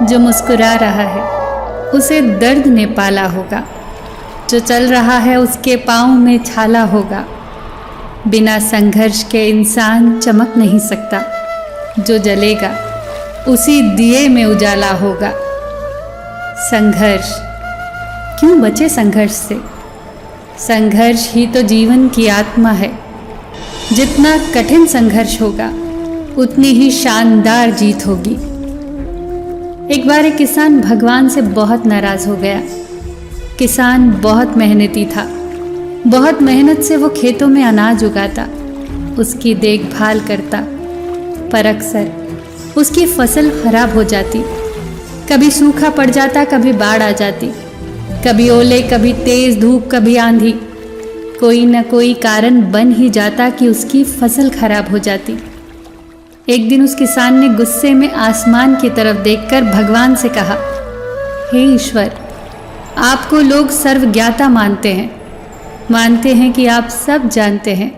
जो मुस्कुरा रहा है उसे दर्द ने पाला होगा, जो चल रहा है उसके पाँव में छाला होगा। बिना संघर्ष के इंसान चमक नहीं सकता, जो जलेगा उसी दिए में उजाला होगा। संघर्ष, क्यों बचे संघर्ष से? संघर्ष ही तो जीवन की आत्मा है। जितना कठिन संघर्ष होगा उतनी ही शानदार जीत होगी। एक बार एक किसान भगवान से बहुत नाराज हो गया। किसान बहुत मेहनती था, बहुत मेहनत से वो खेतों में अनाज उगाता, उसकी देखभाल करता, पर अक्सर उसकी फसल खराब हो जाती। कभी सूखा पड़ जाता, कभी बाढ़ आ जाती, कभी ओले, कभी तेज धूप, कभी आंधी। कोई न कोई कारण बन ही जाता कि उसकी फसल खराब हो जाती। एक दिन उस किसान ने गुस्से में आसमान की तरफ देखकर भगवान से कहा, हे ईश्वर, आपको लोग सर्वज्ञाता मानते हैं कि आप सब जानते हैं,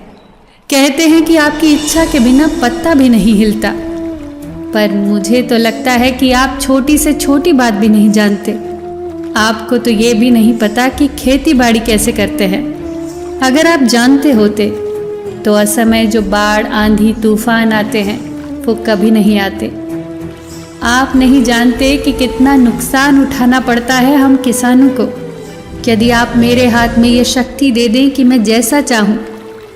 कहते हैं कि आपकी इच्छा के बिना पत्ता भी नहीं हिलता, पर मुझे तो लगता है कि आप छोटी से छोटी बात भी नहीं जानते। आपको तो ये भी नहीं पता कि खेती बाड़ी कैसे करते हैं। अगर आप जानते होते तो असमय जो बाढ़, आंधी, तूफान आते हैं वो कभी नहीं आते। आप नहीं जानते कि कितना नुकसान उठाना पड़ता है हम किसानों को। यदि आप मेरे हाथ में ये शक्ति दे दें कि मैं जैसा चाहूँ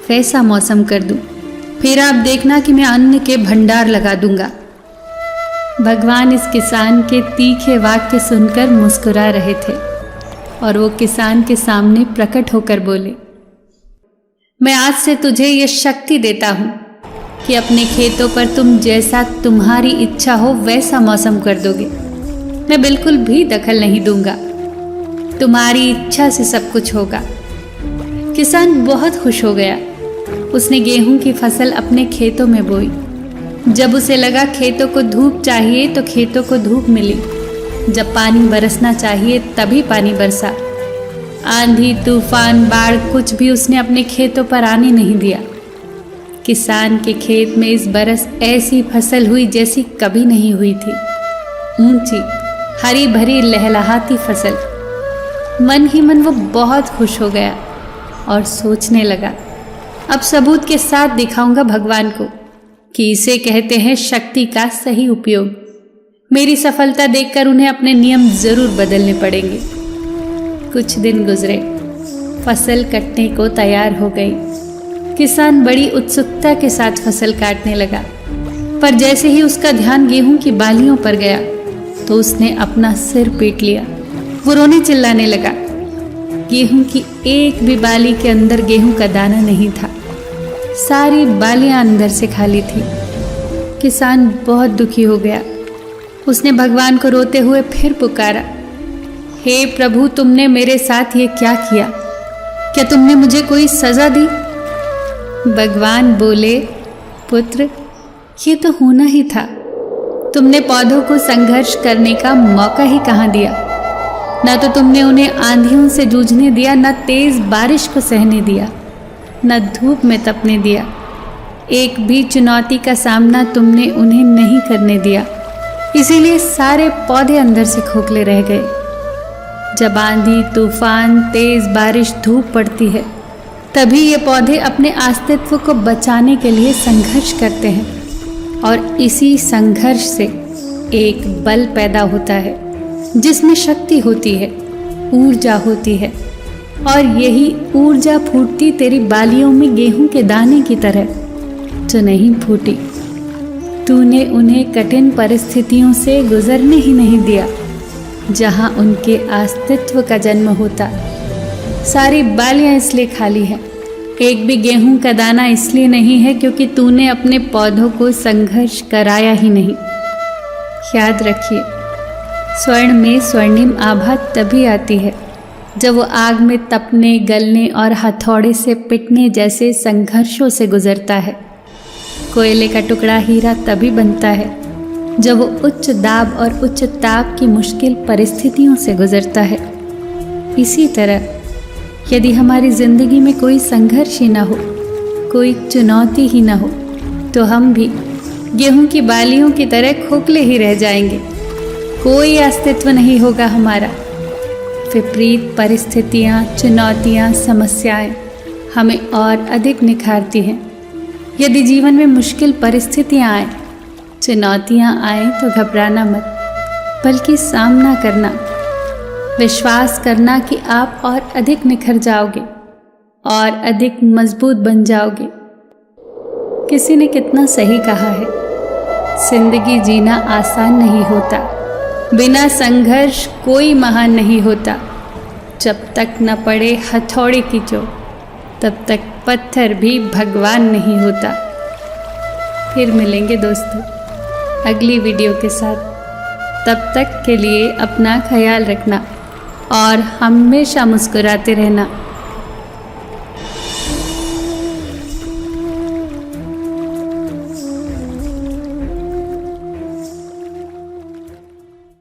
वैसा मौसम कर दूँ, फिर आप देखना कि मैं अन्न के भंडार लगा दूंगा। भगवान इस किसान के तीखे वाक्य सुनकर मुस्कुरा रहे थे और वो किसान के सामने प्रकट होकर बोले, मैं आज से तुझे ये शक्ति देता हूँ कि अपने खेतों पर तुम जैसा तुम्हारी इच्छा हो वैसा मौसम कर दोगे। मैं बिल्कुल भी दखल नहीं दूंगा, तुम्हारी इच्छा से सब कुछ होगा। किसान बहुत खुश हो गया। उसने गेहूं की फसल अपने खेतों में बोई। जब उसे लगा खेतों को धूप चाहिए तो खेतों को धूप मिली, जब पानी बरसना चाहिए तभी पानी बरसा। आंधी, तूफान, बाढ़ कुछ भी उसने अपने खेतों पर आने नहीं दिया। किसान के खेत में इस बरस ऐसी फसल हुई जैसी कभी नहीं हुई थी। ऊंची, हरी भरी, लहलहाती फसल। मन ही मन वो बहुत खुश हो गया और सोचने लगा, अब सबूत के साथ दिखाऊंगा भगवान को कि इसे कहते हैं शक्ति का सही उपयोग। मेरी सफलता देखकर उन्हें अपने नियम जरूर बदलने पड़ेंगे। कुछ दिन गुजरे, फसल कटने को तैयार हो गई। किसान बड़ी उत्सुकता के साथ फसल काटने लगा, पर जैसे ही उसका ध्यान गेहूं की बालियों पर गया तो उसने अपना सिर पीट लिया। वो रोने चिल्लाने लगा। गेहूं की एक भी बाली के अंदर गेहूं का दाना नहीं था। सारी बालियां अंदर से खाली थी। किसान बहुत दुखी हो गया। उसने भगवान को रोते हुए फिर पुकारा, हे प्रभु, तुमने मेरे साथ ये क्या किया? क्या तुमने मुझे कोई सजा दी? भगवान बोले, पुत्र, ये तो होना ही था। तुमने पौधों को संघर्ष करने का मौका ही कहाँ दिया। न तो तुमने उन्हें आंधियों से जूझने दिया, न तेज बारिश को सहने दिया, न धूप में तपने दिया। एक भी चुनौती का सामना तुमने उन्हें नहीं करने दिया। इसीलिए सारे पौधे अंदर से खोखले रह गए। जब आंधी, तूफान, तेज बारिश, धूप पड़ती है तभी ये पौधे अपने अस्तित्व को बचाने के लिए संघर्ष करते हैं और इसी संघर्ष से एक बल पैदा होता है जिसमें शक्ति होती है, ऊर्जा होती है, और यही ऊर्जा फूटती तेरी बालियों में गेहूं के दाने की तरह, जो नहीं फूटी। तूने उन्हें कठिन परिस्थितियों से गुजरने ही नहीं दिया जहां उनके अस्तित्व का जन्म होता। सारी बालियां इसलिए खाली हैं, एक भी गेहूं का दाना इसलिए नहीं है क्योंकि तूने अपने पौधों को संघर्ष कराया ही नहीं। याद रखिए, स्वर्ण में स्वर्णिम आभा तभी आती है जब वो आग में तपने, गलने और हथौड़े से पिटने जैसे संघर्षों से गुजरता है। कोयले का टुकड़ा हीरा तभी बनता है जब वो उच्च दाब और उच्च ताप की मुश्किल परिस्थितियों से गुजरता है। इसी तरह यदि हमारी जिंदगी में कोई संघर्ष ही ना हो, कोई चुनौती ही ना हो, तो हम भी गेहूं की बालियों की तरह खोखले ही रह जाएंगे। कोई अस्तित्व नहीं होगा हमारा। विपरीत परिस्थितियाँ, चुनौतियाँ, समस्याएं हमें और अधिक निखारती हैं। यदि जीवन में मुश्किल परिस्थितियाँ आए, चुनौतियाँ आए तो घबराना मत, बल्कि सामना करना, विश्वास करना कि आप और अधिक निखर जाओगे और अधिक मजबूत बन जाओगे। किसी ने कितना सही कहा है, जिंदगी जीना आसान नहीं होता, बिना संघर्ष कोई महान नहीं होता। जब तक न पड़े हथौड़े की चोट, तब तक पत्थर भी भगवान नहीं होता। फिर मिलेंगे दोस्तों अगली वीडियो के साथ। तब तक के लिए अपना ख्याल रखना और हमेशा मुस्कुराते रहना।